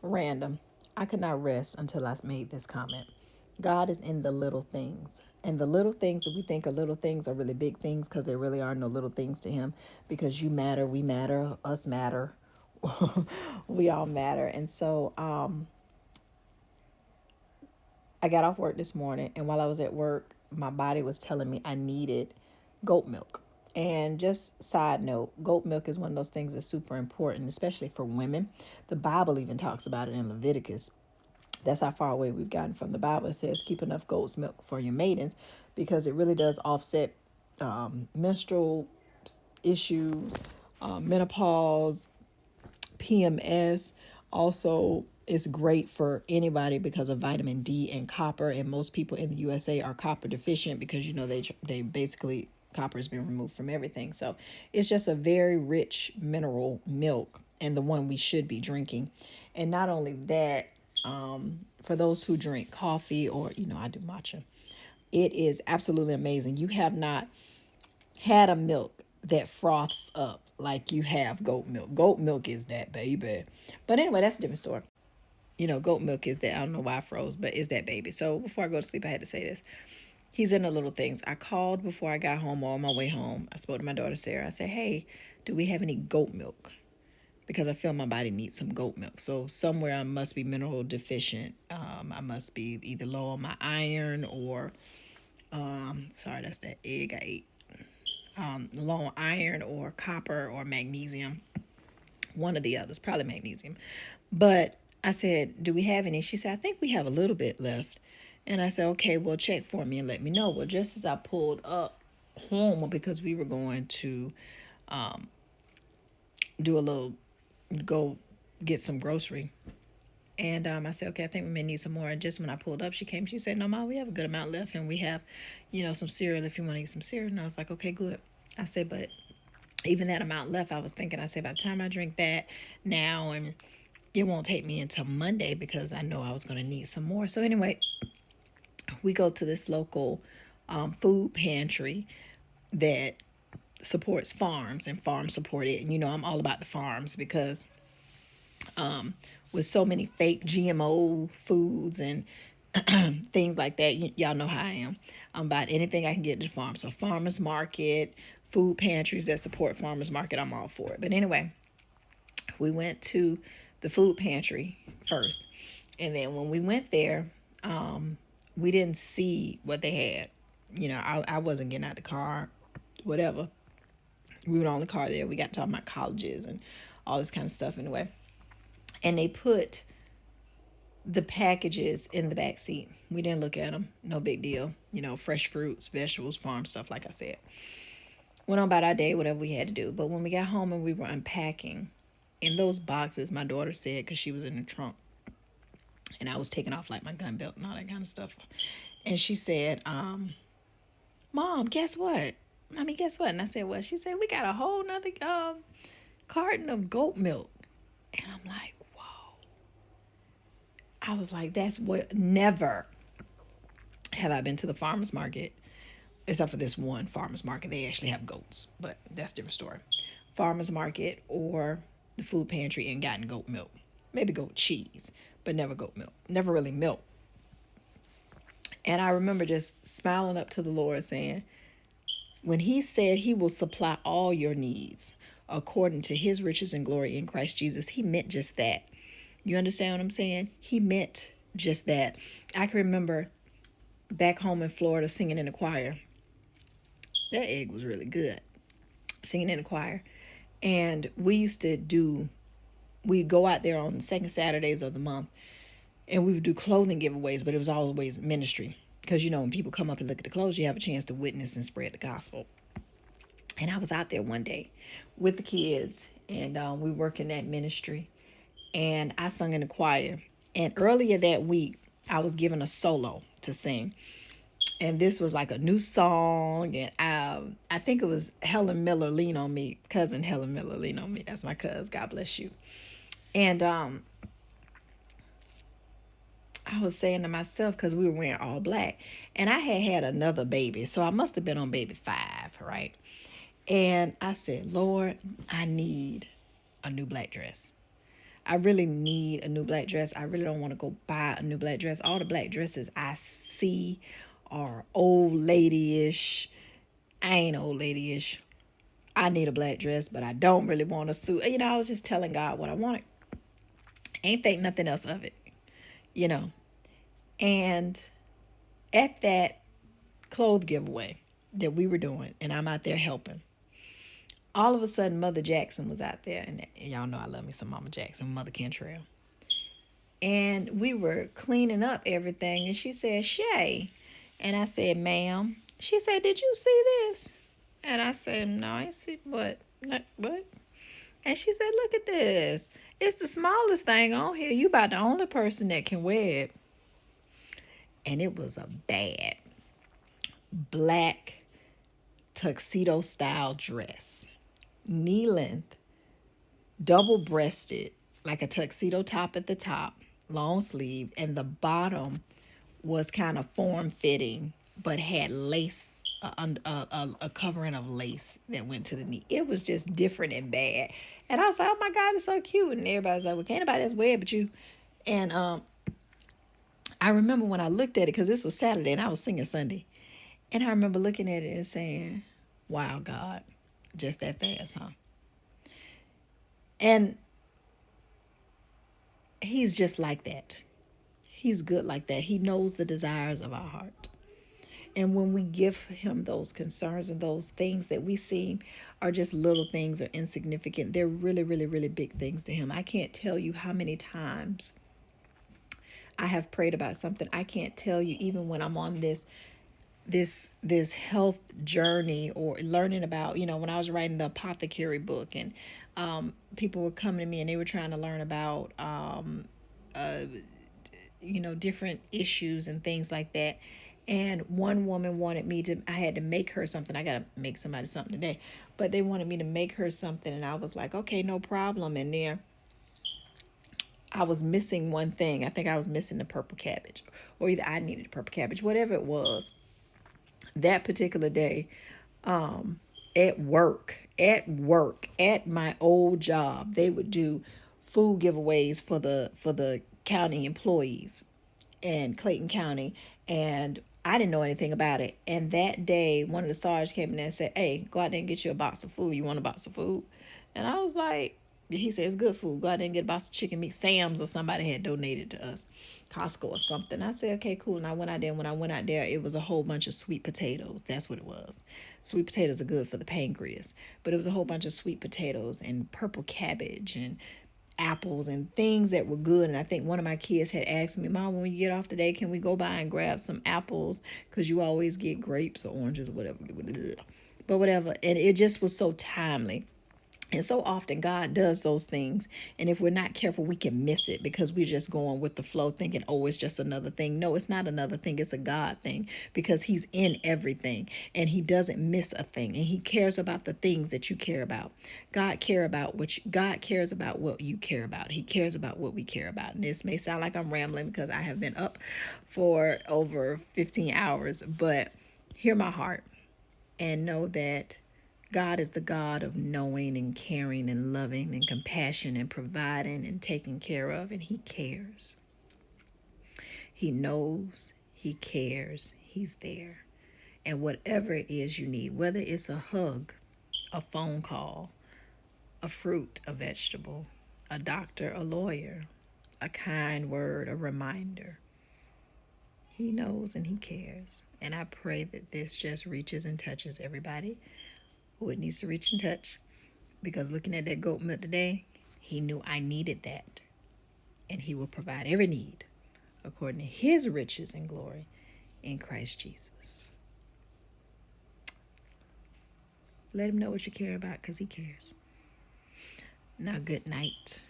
Random. I could not rest until I made this comment. God is in the little things. And the little things that we think are little things are really big things because there really are no little things to Him because you matter, we matter, us matter, we all matter. And so I got off work this morning, and while I was at work, my body was telling me I needed goat milk. And just side note, goat milk is one of those things that's super important, especially for women. The Bible even talks about it in Leviticus. That's how far away we've gotten from the Bible. It says keep enough goat's milk for your maidens because it really does offset menstrual issues, menopause, PMS. Also, is great for anybody because of vitamin D and copper. And most people in the USA are copper deficient because they basically copper has been removed from everything. So it's just a very rich mineral milk and the one we should be drinking. And not only that, for those who drink coffee or I do matcha, it is absolutely amazing. You have not had a milk that froths up like you have goat milk. Goat milk is that, baby. But anyway, that's a different story. Goat milk is that. I don't know why I froze, but is that baby. So before I go to sleep, I had to say this. He's in the little things. I called before I got home or on my way home. I spoke to my daughter, Sarah. I said, hey, do we have any goat milk? Because I feel my body needs some goat milk. So somewhere I must be mineral deficient. I must be either low on my iron or, sorry, that's that egg I ate. Low on iron or copper or magnesium. One of the others, probably magnesium. But I said, do we have any? She said, I think we have a little bit left. And I said, okay, well, check for me and let me know. Well, just as I pulled up home, because we were going to do a little, go get some grocery. And I said, okay, I think we may need some more. And just when I pulled up, she came. She said, no, Ma, we have a good amount left. And we have, some cereal if you want to eat some cereal. And I was like, okay, good. I said, but even that amount left, I was thinking, I said, by the time I drink that now, and it won't take me until Monday because I know I was going to need some more. So anyway, we go to this local food pantry that supports farms, and farms support it. And I'm all about the farms because with so many fake GMO foods and things like that, y'all know how I am. I'm about anything I can get to the farm. So farmers market, food pantries that support farmers market, I'm all for it. But anyway, we went to the food pantry first. And then when we went there, we didn't see what they had. I wasn't getting out the car, whatever. We were on the car there. We got talking about colleges and all this kind of stuff anyway. And they put the packages in the back seat. We didn't look at them. No big deal. Fresh fruits, vegetables, farm stuff, like I said. Went on about our day, whatever we had to do. But when we got home and we were unpacking, in those boxes, my daughter said, because she was in the trunk, and I was taking off like my gun belt and all that kind of stuff. And she said, Mom, guess what? Mommy, guess what? And I said, what? She said, we got a whole nother carton of goat milk. And I'm like, whoa. I was like, that's what, never have I been to the farmer's market, except for this one farmer's market. They actually have goats, but that's a different story. Farmer's market or the food pantry and gotten goat milk. Maybe goat cheese, but never goat milk. Never really milk. And I remember just smiling up to the Lord saying, when He said He will supply all your needs according to His riches and glory in Christ Jesus, He meant just that. You understand what I'm saying? He meant just that. I can remember back home in Florida singing in the choir. That egg was really good. Singing in the choir. And we'd go out there on the second Saturdays of the month and we would do clothing giveaways, but it was always ministry. Because, when people come up and look at the clothes, you have a chance to witness and spread the gospel. And I was out there one day with the kids, and we work in that ministry. And I sung in the choir. And earlier that week, I was given a solo to sing. And this was like a new song. And I think it was Helen Miller, Lean on Me. Cousin Helen Miller, Lean on Me. That's my cousin. God bless you. And I was saying to myself, because we were wearing all black, and I had another baby, so I must have been on baby 5, right? And I said, Lord, I need a new black dress. I really need a new black dress. I really don't want to go buy a new black dress. All the black dresses I see are old lady-ish. I ain't old lady-ish. I need a black dress, but I don't really want a suit. You know, I was just telling God what I wanted. Ain't think nothing else of it, you know. And at that clothes giveaway that we were doing, and I'm out there helping, all of a sudden Mother Jackson was out there, and y'all know I love me some Mama Jackson, Mother Kentrail. And we were cleaning up everything, and she said, Shay. And I said, ma'am. She said, did you see this? And I said, no, I ain't see what? What? And she said, look at this. It's the smallest thing on here. You about the only person that can wear it. And it was a bad black tuxedo style dress. Knee length, double breasted, like a tuxedo top at the top, long sleeve, and the bottom was kind of form fitting, but had lace, a covering of lace that went to the knee. It was just different and bad. And I was like, oh my God, it's so cute. And everybody was like, well, can't nobody else wear it but you. And I remember when I looked at it, because this was Saturday and I was singing Sunday. And I remember looking at it and saying, wow, God, just that fast, huh? And he's just like that. He's good like that. He knows the desires of our heart. And when we give him those concerns and those things that we seem are just little things or insignificant, they're really, really, really big things to him. I can't tell you how many times I have prayed about something. I can't tell you, even when I'm on this health journey or learning about, when I was writing the apothecary book, and people were coming to me and they were trying to learn about different issues and things like that. And one woman wanted me to, I had to make her something. I got to make somebody something today. But they wanted me to make her something. And I was like, okay, no problem. And then I was missing one thing. I think I was missing the purple cabbage. Or either I needed the purple cabbage, whatever it was. That particular day, at at my old job, they would do food giveaways for the county employees in Clayton County, and I didn't know anything about it. And that day, one of the sergeants came in there and said, hey, go out there and get you a box of food. You want a box of food? And I was like, he said, it's good food. Go out there and get a box of chicken meat. Sam's or somebody had donated to us, Costco or something. I said, okay, cool. And I went out there. And when I went out there, it was a whole bunch of sweet potatoes. That's what it was. Sweet potatoes are good for the pancreas. But it was a whole bunch of sweet potatoes and purple cabbage and apples and things that were good. And I think one of my kids had asked me, Mom, when we get off today, can we go by and grab some apples? Because you always get grapes or oranges or whatever. But whatever. And it just was so timely. And so often God does those things. And if we're not careful, we can miss it because we're just going with the flow thinking, oh, it's just another thing. No, it's not another thing. It's a God thing because he's in everything and he doesn't miss a thing. And he cares about the things that you care about. God cares about what you care about. He cares about what we care about. And this may sound like I'm rambling because I have been up for over 15 hours, but hear my heart and know that God is the God of knowing and caring and loving and compassion and providing and taking care of, and he cares. He knows, he cares, he's there. And whatever it is you need, whether it's a hug, a phone call, a fruit, a vegetable, a doctor, a lawyer, a kind word, a reminder, he knows and he cares. And I pray that this just reaches and touches everybody who it needs to reach and touch, because looking at that goat milk today, he knew I needed that, and he will provide every need according to his riches and glory in Christ Jesus. Let him know what you care about because he cares. Now, good night.